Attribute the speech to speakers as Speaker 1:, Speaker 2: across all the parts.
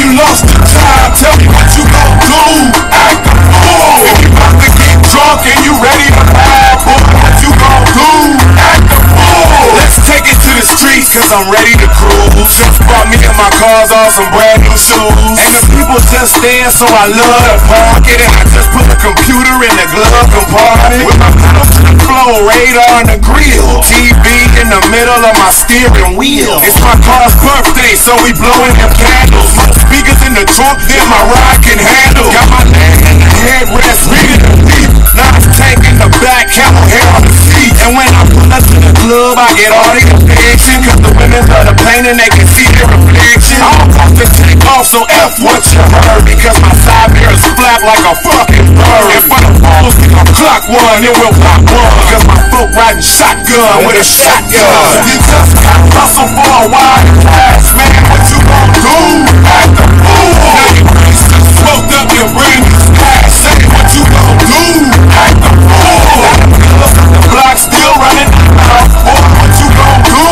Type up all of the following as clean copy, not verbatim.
Speaker 1: you lost the time, tell me what you gon' do. Act a fool. If you about to get drunk and you ready to ride, boy, what you gon' do? Act a fool. Let's take it to the streets, cause I'm ready to cruise. Just brought me and my cars on some brand new shoes. And the people just stand, so I love to park it. And I just put the computer in the glove compartment. With my pedal to the floor, radar in the grill. TV in the middle of my steering wheel. It's my car's birthday, so we blowing them candles. My speakers in the trunk, then my ride can handle. Got my leg in the headrest, reading the deep. Now I'm taking the back, camel hair on the seat. And when I pull up to the club, I get all the attention. Cause the women love the pain and they can see their reflection. I'm about to take off, so F what you heard. Because my side mirrors flap like a fucking bird. If I balls, I'll clock one, it will pop one. Cause my folk riding shotgun with a shotgun. You just got hustle for a while and pass, man. What you gon' do? Act the fool. Now your brains just smoked up your brain is smashed. Say what you gon' do? Act the fool. The block still running out. Boy, what you gon' do?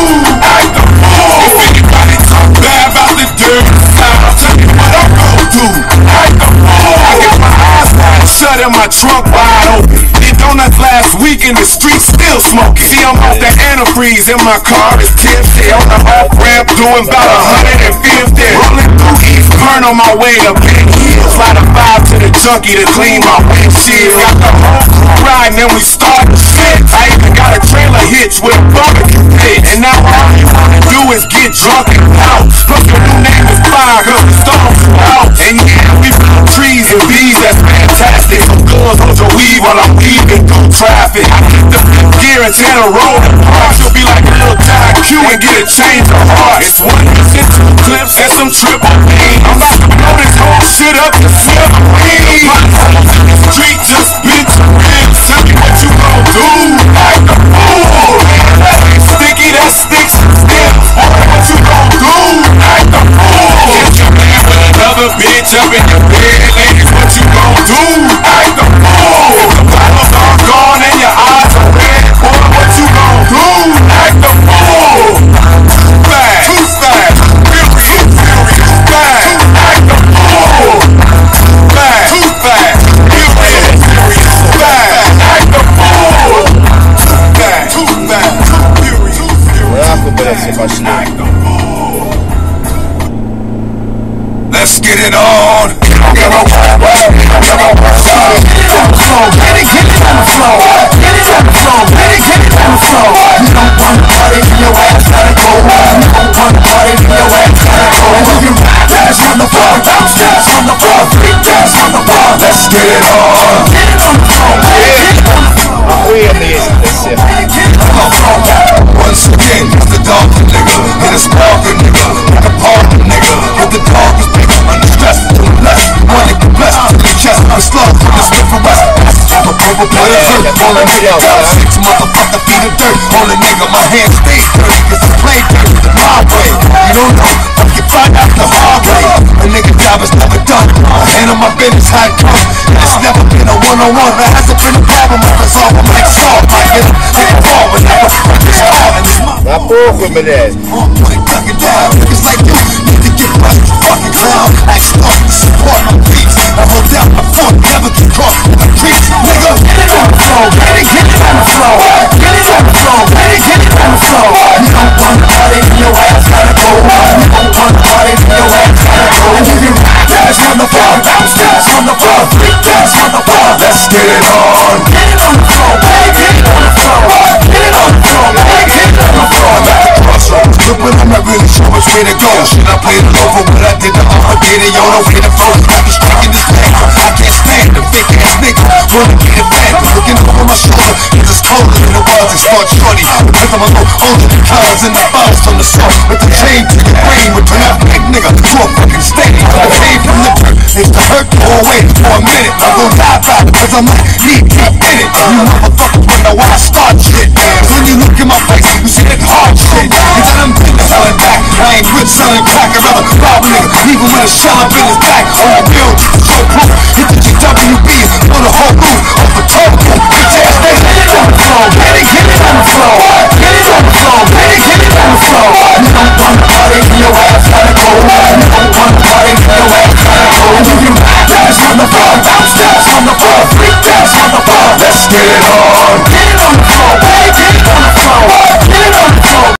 Speaker 1: Act the fool. If anybody talk bad about the dirty side, I'll tell you what I'm gon' do. Act the fool. I get my eyes wide shut and my trunk wide open. Did donuts last week in the street still smoking. See, I'm off that antifreeze and my car is tipsy. On the off ramp doing about 150. Rolling through East Burn on my way to Big Hills. Slide a 5 to the junkie to clean my windshield. Got the whole crew riding and we starting shit. I even got a trailer hitch with a barbecue pit. And now all you wanna do is get drunk and out. Plus your new name is Fire cause the storm's out. And yeah, we found trees and bees, that's fantastic. Some girls hold your weave while I'm weaving through traffic. I hit the fifth gear and tear the road apart. You'll be like a little John Q and get a change of heart. It's 1 inch, 2 clips and some triple beans. I'm about to blow this whole shit up to smithereens. The street just bent your ribs. Tell me what you gon' do. Act the fool. That ain't sticky, that sticks and stems. What you gon' do? Act the fool. Get your man with another bitch up in your bed. Ladies, what you gon' do? Act the fool. If the bottles are gone and your eyes are red, boy, what you gon' do? Act the fool. Fast, too fast, furious, fast. Act the fool. Fast, too fast, furious, fast. Act the fool. Fast, too fast, furious, fast. Act the fool. Let's get it on. Get it on the floor. Get it on the floor. Get it on the floor. Get it on the floor. You don't want to party, your ass gotta go. You don't want to party, your ass gotta go. And you dance on the floor, dance on the floor, dance on the floor. Let's get it on. Get it on the floor. Get it on the floor. Once again, it's the dog nigga, and it's walking nigga, like a party nigga. If the dog is bigger, under stress, to the left, one nigga blessed to the chest, the slug from the Smith and West. I'm a purple player, all a nigga down, 6 motherfucker feet of dirt, all a nigga, my hands stay dirty, cause I play dirty the my way. You don't know, I can find out the hard way. A nigga job is never done, I handle my business how it comes, and it's never been a one-on-one. There hasn't been a problem, I resolve them like salt. I get it, take a ball, but never I just call, and it's my on point, tuck it down. Niggas like you need to get rushed, fucking clown. Act smart, support my beats. I hold down my foot, never get caught in the creeps. Nigga, get it on the floor, get it on the floor. Get it on the floor, get it on the floor. You don't want to party, your ass gotta go. You don't want to party, your ass gotta go. And you can dance on the floor, dance on the floor, dance on the floor. Let's get it on. Get it on the floor, get it on the floor. Get it on the floor, get it on the floor. Look, when I'm not really sure which way to go. Should I play it over what I did to video? The way the phone is like striking this thing. I can't stand the fake ass nigga. Wanna get it back, looking over my shoulder. Cause it's colder than it was, it's start shorty. Because I'm a little older than cuz and the buzz from the smoke. With the chain to your brain would turn that big nigga to a fucking stain. I came from the dirt, it's the hurt go away for a minute. I'm gonna die back because I'm like knee deep in it. You motherfuckers wonder why I start shit. Cause when you look in my face, you see that hard shit. Cause I done been to hell and back. I ain't with selling crack, I'd rather rob a nigga, even with a shell up in his back. On a bill, so proof, hit the GWB, on the whole roof, off the toe, bitch ass nigga. Get it on the floor, get it on the floor. Get it on the floor, get it on the floor. You don't want to party, your ass gotta go. You don't want to party, your get it on.